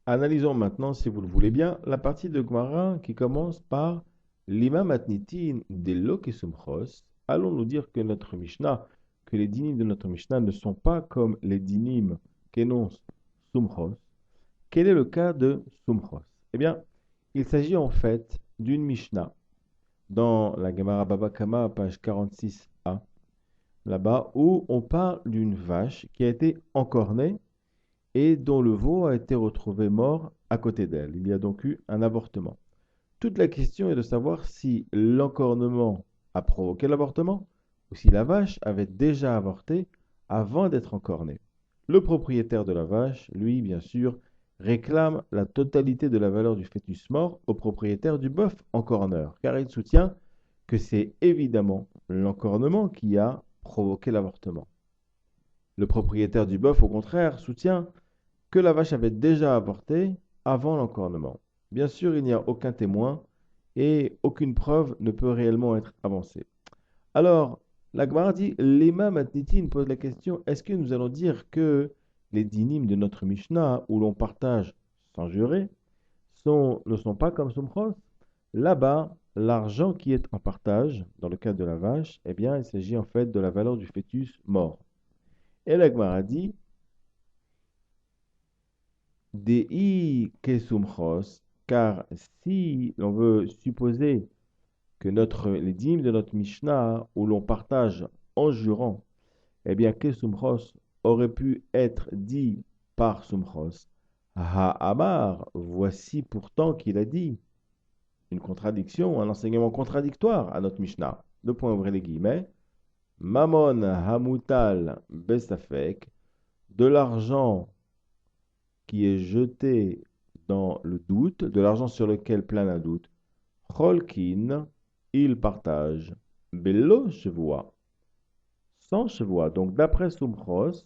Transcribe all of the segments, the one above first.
Analysons maintenant, si vous le voulez bien, la partie de Gemara qui commence par Lima matnitin delo kesumchos. Allons nous dire que notre Mishnah, que les dinim de notre Mishnah ne sont pas comme les dinim qu'énonce Sumchos. Quel est le cas de Sumchos? Eh bien, il s'agit en fait d'une Mishnah dans la Gemara Baba Kama, page 46a, là-bas, où on parle d'une vache qui a été encornée et dont le veau a été retrouvé mort à côté d'elle. Il y a donc eu un avortement. Toute la question est de savoir si l'encornement a provoqué l'avortement ou si la vache avait déjà avorté avant d'être encornée. Le propriétaire de la vache, lui, bien sûr, réclame la totalité de la valeur du fœtus mort au propriétaire du bœuf encorneur, car il soutient que c'est évidemment l'encornement qui a provoqué l'avortement. Le propriétaire du bœuf, au contraire, soutient que la vache avait déjà avorté avant l'encornement. Bien sûr, il n'y a aucun témoin et aucune preuve ne peut réellement être avancée. Alors, la Gemara dit, Lema Matnitin pose la question, est-ce que nous allons dire que les dynimes de notre Mishnah, où l'on partage sans jurer, ne sont pas comme Sumchos? Là-bas, l'argent qui est en partage, dans le cas de la vache, eh bien, il s'agit en fait de la valeur du fœtus mort. Et la Gemara dit, Dei kesumchos, car si l'on veut supposer que les dîmes de notre Mishnah, où l'on partage en jurant, eh bien, kesumchos aurait pu être dit par sumchos. Ha-amar, voici pourtant qu'il a dit une contradiction, un enseignement contradictoire à notre Mishnah. Deux points, ouvrez les guillemets. Mamon hamutal besafek, de l'argent qui est jeté dans le doute, de l'argent sur lequel plane un doute. Cholkin, il partage. Bello chevoa, sans chevoa. Donc d'après Sumchos,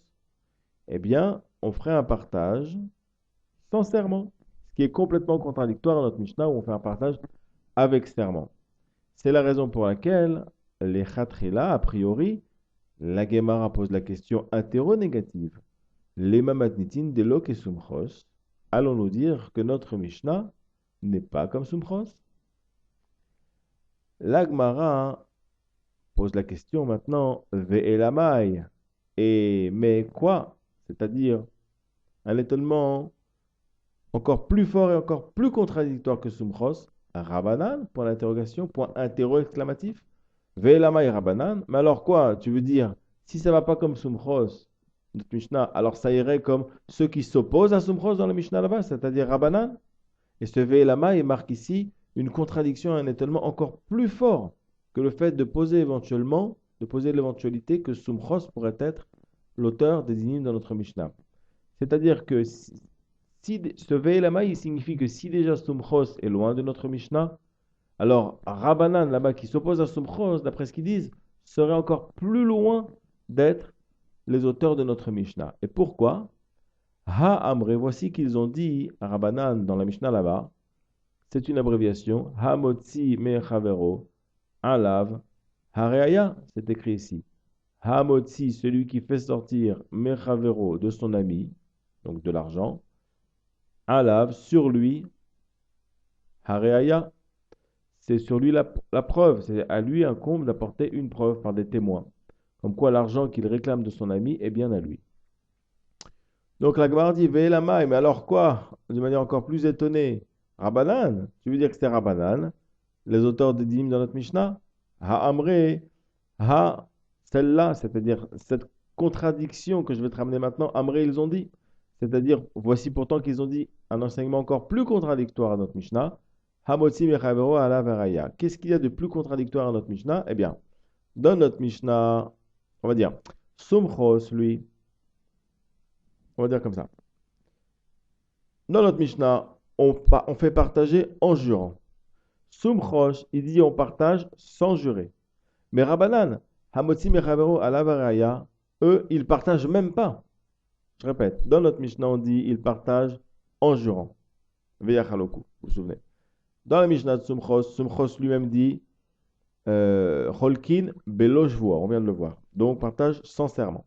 eh bien, on ferait un partage sans serment, ce qui est complètement contradictoire à notre Mishnah où on fait un partage avec serment. C'est la raison pour laquelle les Khatrila, a priori, la Gemara pose la question interro-négative. Les mamatnitin delok et sumchos, allons-nous dire que notre Mishnah n'est pas comme Sumchos? L'Agmara pose la question maintenant, ve'elamai, et mais quoi? C'est-à-dire un étonnement encore plus fort et encore plus contradictoire que Sumchos. Rabanan, point d'interrogation, point interro exclamatif. Ve'elamai Rabanan, mais alors quoi? Tu veux dire, si ça va pas comme Sumchos, notre Mishnah, alors ça irait comme ceux qui s'opposent à Sumchos dans la Mishnah là-bas, c'est-à-dire Rabbanan. Et ce Ve'elama, il marque ici une contradiction, un étonnement encore plus fort que le fait de poser éventuellement, de poser l'éventualité que Sumchos pourrait être l'auteur des dynimes dans notre Mishnah. C'est-à-dire que si ce Ve'elama, il signifie que si déjà Sumchos est loin de notre Mishnah, alors Rabbanan là-bas qui s'oppose à Sumchos, d'après ce qu'ils disent, serait encore plus loin d'être les auteurs de notre Mishnah. Et pourquoi? Ha-Amre, voici qu'ils ont dit à Rabbanan dans la Mishnah là-bas, c'est une abréviation, Ha-Motzi me-Chavero, Alav, Hareaya, c'est écrit ici. Ha-Motzi, celui qui fait sortir me-Chavero de son ami, donc de l'argent, Alav, sur lui, Hareaya, c'est sur lui la preuve, c'est à lui incombe d'apporter une preuve par des témoins, comme quoi l'argent qu'il réclame de son ami est bien à lui. Donc la Gemara dit, Ve'elamai, mais alors quoi? De manière encore plus étonnée. Rabbanan, tu veux dire que c'était Rabbanan, les auteurs des dîmes dans notre Mishnah? Ha-Amre, ha, celle-là, c'est-à-dire cette contradiction que je vais te ramener maintenant, Amre, ils ont dit. C'est-à-dire, voici pourtant qu'ils ont dit un enseignement encore plus contradictoire à notre Mishnah. Hamotzi mechavero ala veraya. Qu'est-ce qu'il y a de plus contradictoire à notre Mishnah? Eh bien, dans notre Mishnah, on va dire, Sumchos, lui, on va dire comme ça. Dans notre Mishnah, on fait partager en jurant. Sumchosh, il dit on partage sans jurer. Mais Rabbanan, Hamotzi Mechavero Alavaraya, eux, ils partagent même pas. Je répète, dans notre Mishnah, on dit ils partagent en jurant. Veyachaloku, vous vous souvenez. Dans la Mishnah de Sumchos, Sumchos lui-même dit Cholkin Belo Shvua, on vient de le voir. Donc partage sans serment.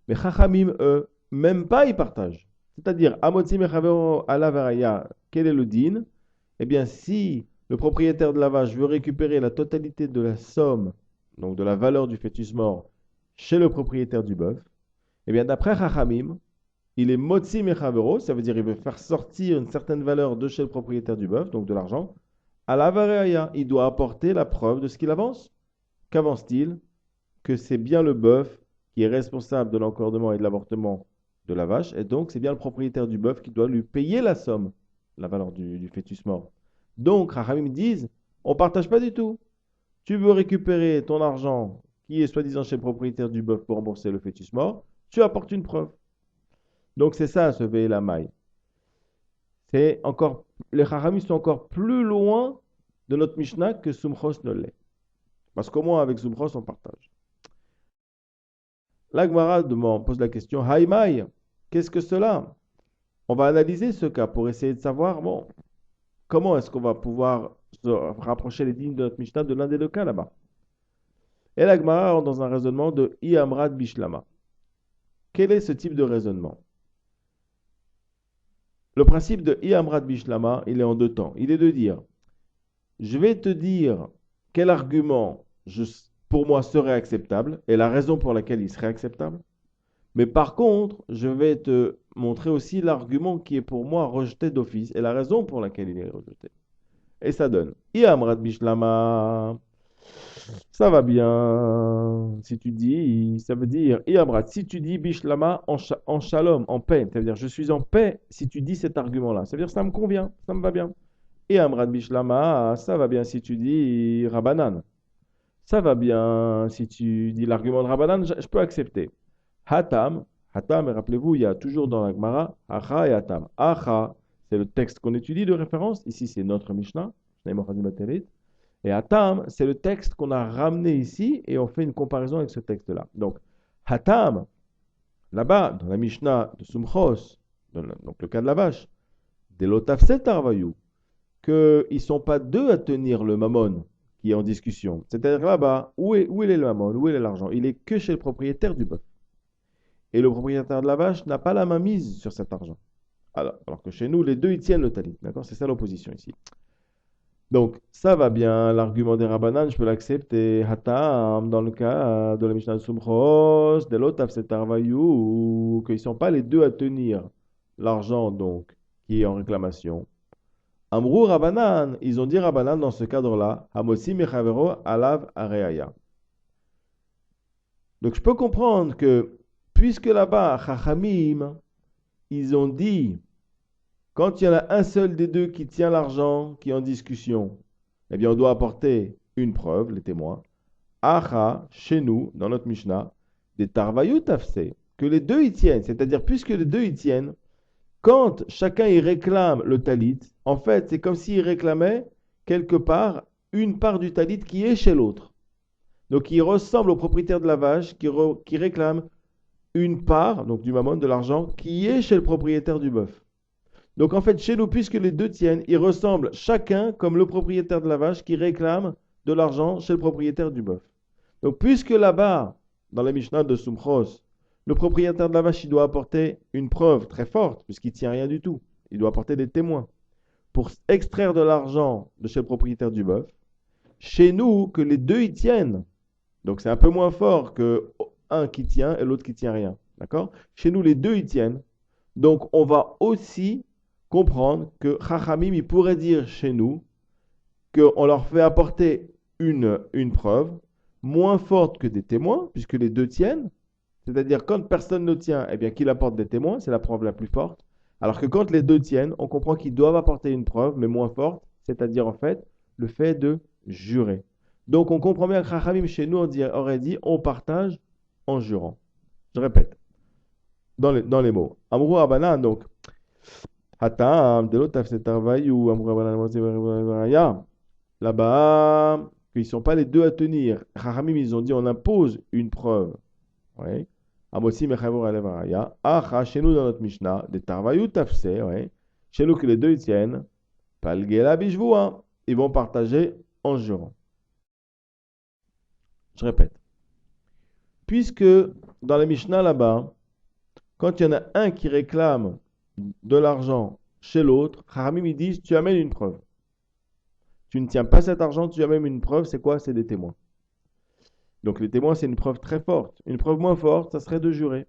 Mais Chachamim, eux, même pas ils partagent. C'est-à-dire, Amotzi Mechavero ala Varaya, quel est le din? Eh bien, si le propriétaire de la vache veut récupérer la totalité de la somme, donc de la valeur du fœtus mort, chez le propriétaire du bœuf, eh bien, d'après Chachamim, il est Motzi Mechavero, ça veut dire il veut faire sortir une certaine valeur de chez le propriétaire du bœuf, donc de l'argent, à la Varaya, il doit apporter la preuve de ce qu'il avance. Qu'avance-t-il? Que c'est bien le bœuf qui est responsable de l'encordement et de l'avortement de la vache, et donc c'est bien le propriétaire du bœuf qui doit lui payer la somme, la valeur du fœtus mort. Donc, Rachamim disent, on ne partage pas du tout. Tu veux récupérer ton argent qui est soi-disant chez le propriétaire du bœuf pour rembourser le fœtus mort, tu apportes une preuve. Donc c'est ça, ce la maille. C'est encore, les Rachamim sont encore plus loin de notre Mishnah que Sumchos ne l'est. Parce qu'au moins avec Sumchos, on partage. La Gemara pose la question, Haïmaï, qu'est-ce que cela? On va analyser ce cas pour essayer de savoir, bon, comment est-ce qu'on va pouvoir se rapprocher les dignes de notre Mishnah de l'un des deux cas là-bas. Et la Gemara rentre dans un raisonnement de Iamrad Bishlama. Quel est ce type de raisonnement? Le principe de Iamrad Bishlama, il est en deux temps. Il est de dire, je vais te dire quel argument pour moi serait acceptable et la raison pour laquelle il serait acceptable. Mais par contre, je vais te montrer aussi l'argument qui est pour moi rejeté d'office et la raison pour laquelle il est rejeté. Et ça donne Iamrad Bishlama. Ça va bien. Si tu dis, ça veut dire Iamrad. Si tu dis Bishlama en shalom, en paix, c'est-à-dire je suis en paix si tu dis cet argument-là. Ça veut dire ça me convient, ça me va bien. Iamrad Bishlama, ça va bien si tu dis Rabbanan. Ça va bien si tu dis l'argument de Rabbanan, je peux accepter. Hatam, Hatam, et rappelez-vous, il y a toujours dans la Gemara, Acha et Hatam. Acha, c'est le texte qu'on étudie de référence. Ici, c'est notre Mishnah. Et Hatam, c'est le texte qu'on a ramené ici et on fait une comparaison avec ce texte-là. Donc, Hatam, là-bas, dans la Mishnah de Sumchos, donc le cas de la vache, des Lotafset Arvayou, qu'ils ne sont pas deux à tenir le mammon qui est en discussion. C'est-à-dire là-bas, où est le mammon, où est l'argent? Il est que chez le propriétaire du bœuf. Et le propriétaire de la vache n'a pas la main mise sur cet argent. Alors que chez nous, les deux, ils tiennent le talit. D'accord? C'est ça l'opposition ici. Donc, ça va bien. L'argument des Rabbanan, je peux l'accepter. Hatam, dans le cas de la Mishnah de Sumchos, de l'Otaf Setarvayou, qu'ils ne sont pas les deux à tenir l'argent, donc, qui est en réclamation. Amrou Rabbanan, ils ont dit Rabbanan dans ce cadre-là, Hamosi Mechavero Alav Areaya. Donc, je peux comprendre que puisque là-bas, Chachamim, ils ont dit, quand il y en a un seul des deux qui tient l'argent, qui est en discussion, eh bien, on doit apporter une preuve, les témoins. Acha, chez nous, dans notre Mishnah, des Tarvayut Tafse, que les deux y tiennent. C'est-à-dire, puisque les deux y tiennent, quand chacun y réclame le talit, en fait, c'est comme s'il réclamait quelque part une part du talit qui est chez l'autre. Donc, il ressemble au propriétaire de la vache qui réclame une part, donc du mammon, de l'argent, qui est chez le propriétaire du bœuf. Donc en fait, chez nous, puisque les deux tiennent, ils ressemblent chacun comme le propriétaire de la vache qui réclame de l'argent chez le propriétaire du bœuf. Donc puisque là-bas, dans la Mishnah de Sumchos, le propriétaire de la vache, il doit apporter une preuve très forte, puisqu'il ne tient rien du tout. Il doit apporter des témoins pour extraire de l'argent de chez le propriétaire du bœuf. Chez nous, que les deux y tiennent, donc c'est un peu moins fort que un qui tient et l'autre qui tient rien. D'accord? Chez nous, les deux y tiennent. Donc, on va aussi comprendre que Chachamim, il pourrait dire chez nous qu'on leur fait apporter une preuve moins forte que des témoins, puisque les deux tiennent. C'est-à-dire, quand personne ne tient, eh bien, qu'il apporte des témoins, c'est la preuve la plus forte. Alors que quand les deux tiennent, on comprend qu'ils doivent apporter une preuve, mais moins forte, c'est-à-dire, en fait, le fait de jurer. Donc, on comprend bien que Chachamim, chez nous, aurait dit, on partage en jurant. Je répète, dans les mots. Amrou Abanan, donc, Hatam, de l'autre, c'est ou Amrou Abanan, là-bas, qu'ils ne sont pas les deux à tenir. Chachamim, ils ont dit, on impose une preuve. Oui. Amosi Mechavor Alevaraya. Acha, chez nous, dans notre Mishnah, des Tarvayou Tafse, oui. Chez nous, que les deux ils tiennent, Palgela Bishvoua, ils vont partager en jurant. Je répète. Puisque dans la Mishnah là-bas, quand il y en a un qui réclame de l'argent chez l'autre, Haramim ils disent tu amènes une preuve. Tu ne tiens pas cet argent, tu amènes une preuve, c'est quoi? C'est des témoins. Donc les témoins, c'est une preuve très forte. Une preuve moins forte, ça serait de jurer.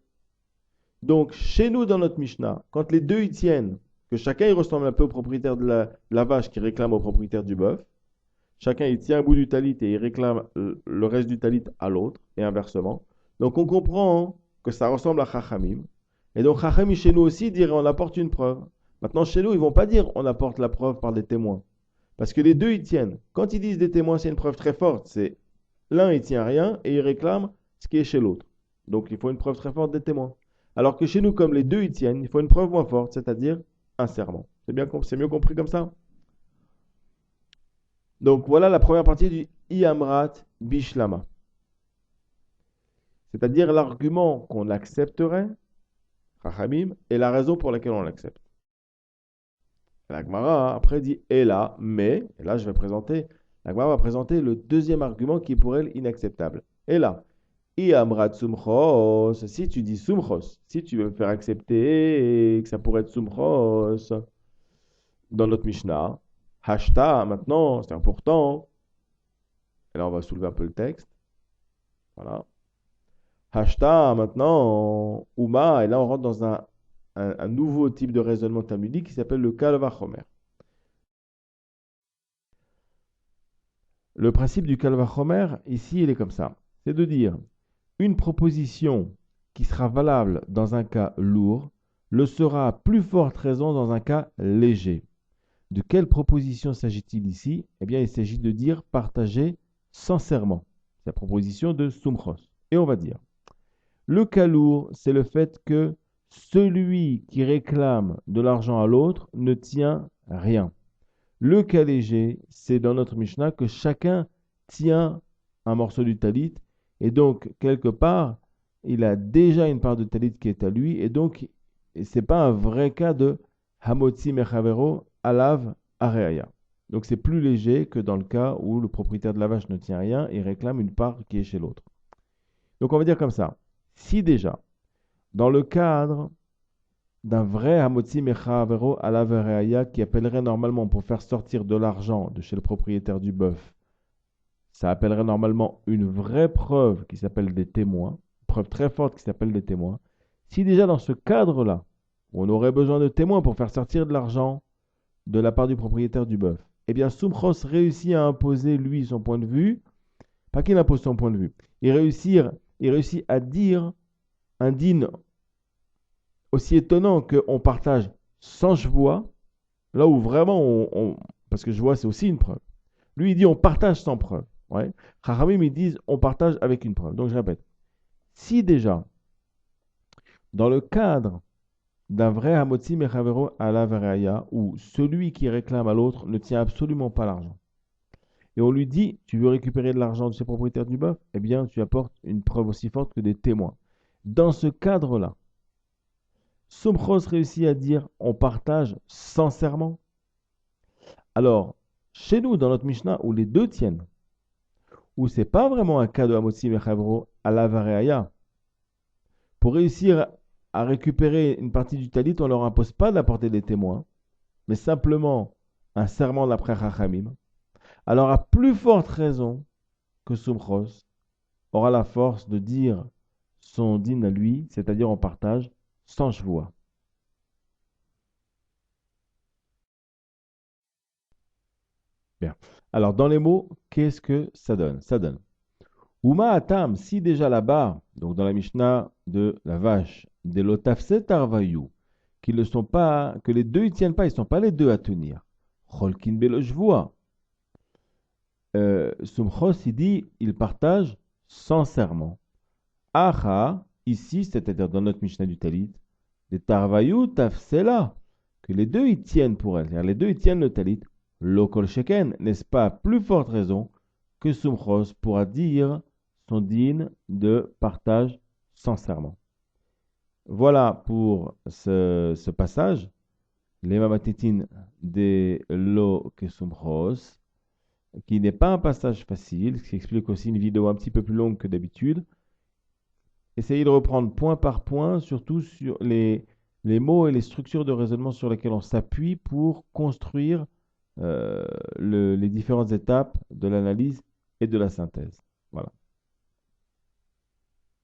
Donc chez nous, dans notre Mishnah, quand les deux y tiennent, que chacun il ressemble un peu au propriétaire de la vache qui réclame au propriétaire du bœuf, chacun il tient un bout du talit et il réclame le reste du talit à l'autre, et inversement. Donc on comprend que ça ressemble à Chachamim. Et donc Chachamim chez nous aussi dirait on apporte une preuve. Maintenant chez nous, ils ne vont pas dire on apporte la preuve par des témoins. Parce que les deux y tiennent. Quand ils disent des témoins, c'est une preuve très forte. C'est l'un il tient rien et il réclame ce qui est chez l'autre. Donc il faut une preuve très forte des témoins. Alors que chez nous, comme les deux y tiennent, il faut une preuve moins forte, c'est-à-dire un serment. C'est mieux compris comme ça? Donc voilà la première partie du Iamrat Bishlama. C'est-à-dire l'argument qu'on accepterait, Chachamim, et la raison pour laquelle on l'accepte. La Gemara après dit et là, mais, et là je vais présenter, la Gemara va présenter le deuxième argument qui est pour elle inacceptable. Et là, Iamrat Sumchos, si tu dis Sumchos, si tu veux me faire accepter que ça pourrait être Sumchos dans notre Mishnah, Hashta, maintenant, c'est important, et là on va soulever un peu le texte, voilà. Hashta, maintenant, Uma, et là on rentre dans un nouveau type de raisonnement talmudique qui s'appelle le Kal Vachomer. Le principe du Kal Vachomer, ici, il est comme ça. C'est de dire une proposition qui sera valable dans un cas lourd le sera à plus forte raison dans un cas léger. De quelle proposition s'agit-il ici? Eh bien, il s'agit de dire partager sincèrement. C'est la proposition de Sumchos. Et on va dire le cas lourd, c'est le fait que celui qui réclame de l'argent à l'autre ne tient rien. Le cas léger, c'est dans notre Mishnah que chacun tient un morceau du talit et donc, quelque part, il a déjà une part de talit qui est à lui et donc, ce n'est pas un vrai cas de Hamotzi Mechavero Alav Areaya. Donc, c'est plus léger que dans le cas où le propriétaire de la vache ne tient rien et réclame une part qui est chez l'autre. Donc, on va dire comme ça. Si déjà, dans le cadre d'un vrai Hamotzi Mechavero Alav Areaya qui appellerait normalement pour faire sortir de l'argent de chez le propriétaire du bœuf, ça appellerait normalement une vraie preuve qui s'appelle des témoins, une preuve très forte qui s'appelle des témoins. Si déjà dans ce cadre-là, où on aurait besoin de témoins pour faire sortir de l'argent de la part du propriétaire du bœuf, eh bien Sumchos réussit à imposer lui son point de vue, pas qu'il impose son point de vue, il réussit à dire un din aussi étonnant qu'on partage sans chevois, là où vraiment parce que je vois c'est aussi une preuve. Lui il dit on partage sans preuve. Ouais. Chachamim, ils disent on partage avec une preuve. Donc je répète, si déjà, dans le cadre d'un vrai Hamotzi Mechavero ala Vereya, où celui qui réclame à l'autre ne tient absolument pas l'argent, et on lui dit tu veux récupérer de l'argent de ses propriétaires du bœuf, eh bien tu apportes une preuve aussi forte que des témoins. Dans ce cadre-là, Sumchos réussit à dire on partage sincèrement. Alors, chez nous, dans notre Mishnah, où les deux tiennent, où c'est pas vraiment un cas de Hamotzi Mechavero ala Vereya, pour réussir à récupérer une partie du talit, on ne leur impose pas d'apporter des témoins, mais simplement un serment d'après Chachamim. Alors, à plus forte raison que Sumchos aura la force de dire son din à lui, c'est-à-dire en partage, sans chevois. Bien. Alors, dans les mots, qu'est-ce que ça donne? Ça donne Uma Atam, si déjà là-bas, donc dans la Mishnah de la vache, des lotafset arvayu, qui ne sont pas, que les deux ne tiennent pas, ils ne sont pas les deux à tenir. Cholkin beloshvoa. Sumchos, il dit, il partage sincèrement. Acha, ici, c'est-à-dire dans notre Mishnah du Talit, des tarvayu tafsela, que les deux y tiennent pour elle, c'est-à-dire les deux y tiennent le Talit. Lokol sheken, n'est-ce pas plus forte raison que Sumchos pourra dire son din de partage sincèrement. Voilà pour ce passage, les mamatitin de lo kesumchos, qui n'est pas un passage facile, ce qui explique aussi une vidéo un petit peu plus longue que d'habitude. Essayez de reprendre point par point, surtout sur les les mots et les structures de raisonnement sur lesquels on s'appuie pour construire les différentes étapes de l'analyse et de la synthèse. Voilà.